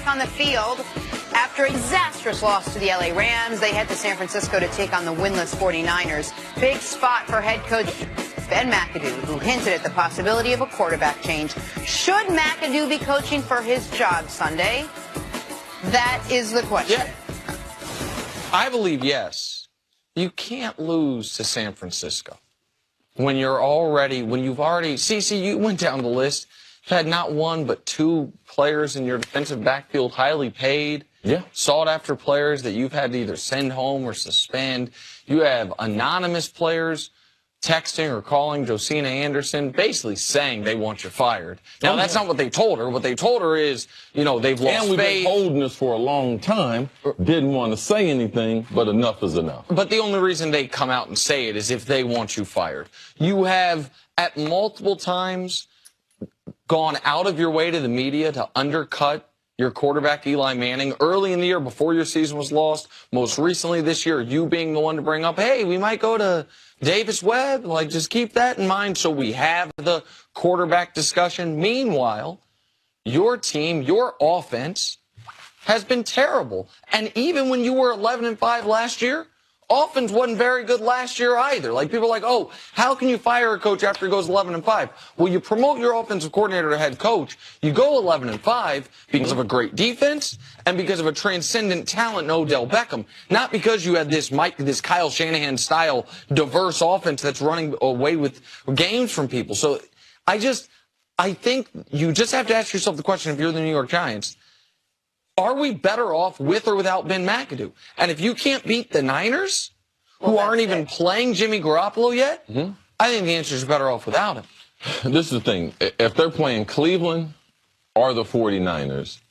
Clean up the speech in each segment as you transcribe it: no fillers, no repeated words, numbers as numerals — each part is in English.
on the field. After a disastrous loss to the LA Rams, they head to San Francisco to take on the winless 49ers. Big spot for head coach Ben McAdoo, who hinted at the possibility of a quarterback change. Should McAdoo be coaching for his job Sunday? That is the question. Yeah. I believe yes. You can't lose to San Francisco. When you've already, CC, you went down the list. You've had not one but two players in your defensive backfield highly paid. Yeah. Sought-after players that you've had to either send home or suspend. You have anonymous players texting or calling Josina Anderson, basically saying they want you fired. Now, that's not what they told her. What they told her is, they've lost faith. And we've been holding this for a long time. Didn't want to say anything, but enough is enough. But the only reason they come out and say it is if they want you fired. You have, at multiple times, gone out of your way to the media to undercut your quarterback, Eli Manning, early in the year before your season was lost. Most recently this year, you being the one to bring up, hey, we might go to Davis Webb. Just keep that in mind so we have the quarterback discussion. Meanwhile, your team, your offense has been terrible. And even when you were 11-5 last year, offense wasn't very good last year either. People are like, oh, how can you fire a coach after he goes 11-5? Well, you promote your offensive coordinator to head coach. You go 11-5 because of a great defense and because of a transcendent talent in Odell Beckham. Not because you had this Kyle Shanahan style diverse offense that's running away with games from people. So I think you just have to ask yourself the question, if you're the New York Giants, are we better off with or without Ben McAdoo? And if you can't beat the Niners, who aren't even playing Jimmy Garoppolo yet, I think the answer is better off without him. This is the thing. If they're playing Cleveland or the 49ers,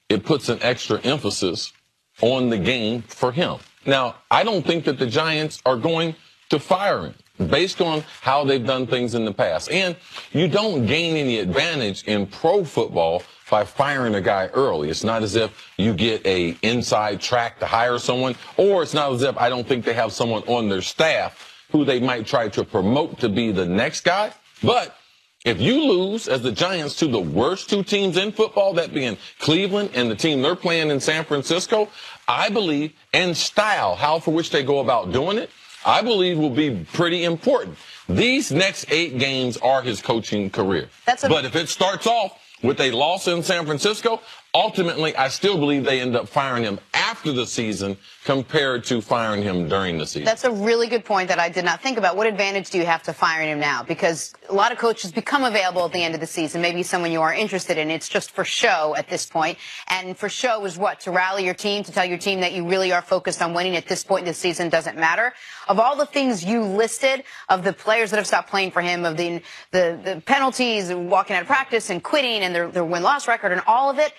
it puts an extra emphasis on the game for him. Now, I don't think that the Giants are going to fire him based on how they've done things in the past. And you don't gain any advantage in pro football by firing a guy early. It's not as if you get a inside track to hire someone, or it's not as if I don't think they have someone on their staff who they might try to promote to be the next guy. But if you lose as the Giants to the worst two teams in football, that being Cleveland and the team they're playing in San Francisco, I believe, and style, how for which they go about doing it, I believe will be pretty important. These next 8 games are his coaching career. But if it starts off with a loss in San Francisco, ultimately, I still believe they end up firing him after the season compared to firing him during the season. That's a really good point that I did not think about. What advantage do you have to firing him now? Because a lot of coaches become available at the end of the season. Maybe someone you are interested in. It's just for show at this point. And for show is what? To rally your team, to tell your team that you really are focused on winning at this point in the season doesn't matter. Of all the things you listed, of the players that have stopped playing for him, of the penalties, walking out of practice and quitting and their win-loss record and all of it,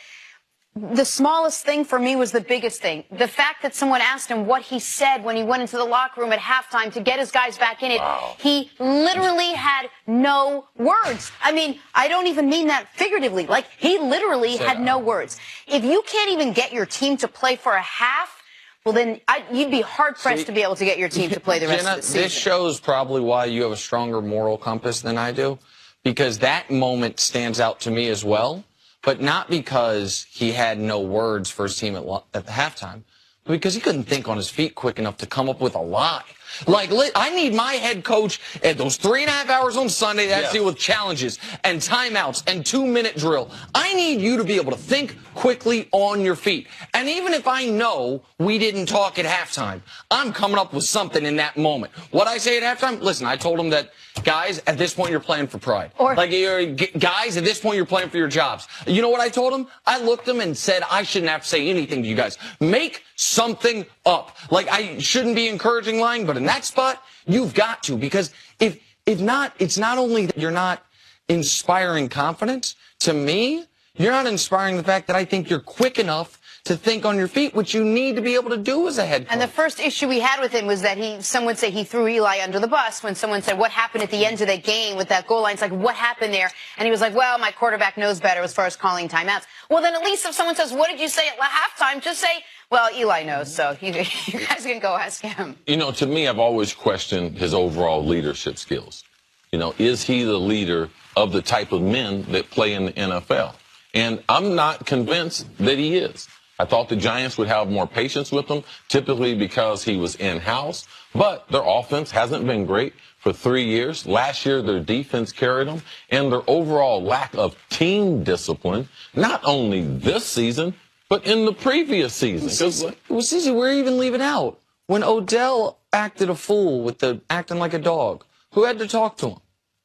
the smallest thing for me was the biggest thing. The fact that someone asked him what he said when he went into the locker room at halftime to get his guys back in it. Wow. He literally had no words. I mean, I don't even mean that figuratively. He literally had no words. If you can't even get your team to play for a half, well, then you'd be hard-pressed to be able to get your team to play the rest of the season. This shows probably why you have a stronger moral compass than I do, because that moment stands out to me as well. But not because he had no words for his team at the halftime, but because he couldn't think on his feet quick enough to come up with a lie. I need my head coach at those 3.5 hours on Sunday that deal with challenges and timeouts and 2-minute drill. I need you to be able to think quickly on your feet. And even if I know we didn't talk at halftime, I'm coming up with something in that moment. What I say at halftime? Listen, I told him that, guys, at this point you're playing for pride. Guys, at this point you're playing for your jobs. You know what I told him? I looked at him and said I shouldn't have to say anything to you guys. Make something up. I shouldn't be encouraging lying, but in that spot, you've got to. Because if not, it's not only that you're not inspiring confidence. To me, you're not inspiring the fact that I think you're quick enough to think on your feet, which you need to be able to do as a head coach. And the first issue we had with him was that some would say he threw Eli under the bus when someone said, what happened at the end of the game with that goal line? It's like, what happened there? And he was like, well, my quarterback knows better as far as calling timeouts. Well, then at least if someone says, what did you say at halftime? Just say, well, Eli knows, so you guys can go ask him. To me, I've always questioned his overall leadership skills. Is he the leader of the type of men that play in the NFL? And I'm not convinced that he is. I thought the Giants would have more patience with him, typically because he was in-house. But their offense hasn't been great for 3 years. Last year, their defense carried them. And their overall lack of team discipline, not only this season, but in the previous season. We're even leaving out when Odell acted a fool with the acting like a dog. Who had to talk to him?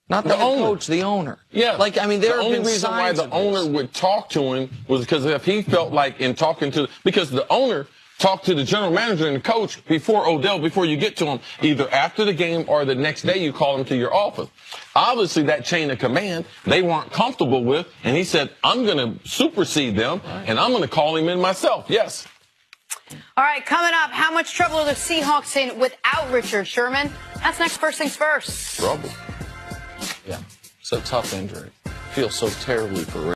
Not the head coach, the owner. Yeah. Like, I mean, there the have only been reason why signs the of owner this. would talk to him was because if he felt like in talking to, because the owner talked to the general manager and the coach before Odell, before you get to him, either after the game or the next day you call him to your office. Obviously, that chain of command they weren't comfortable with, and he said, I'm going to supersede them, and I'm going to call him in myself. Yes. All right, coming up, how much trouble are the Seahawks in without Richard Sherman? That's next. First things first. Trouble. Yeah. So tough injury. Feel so terribly for Rick.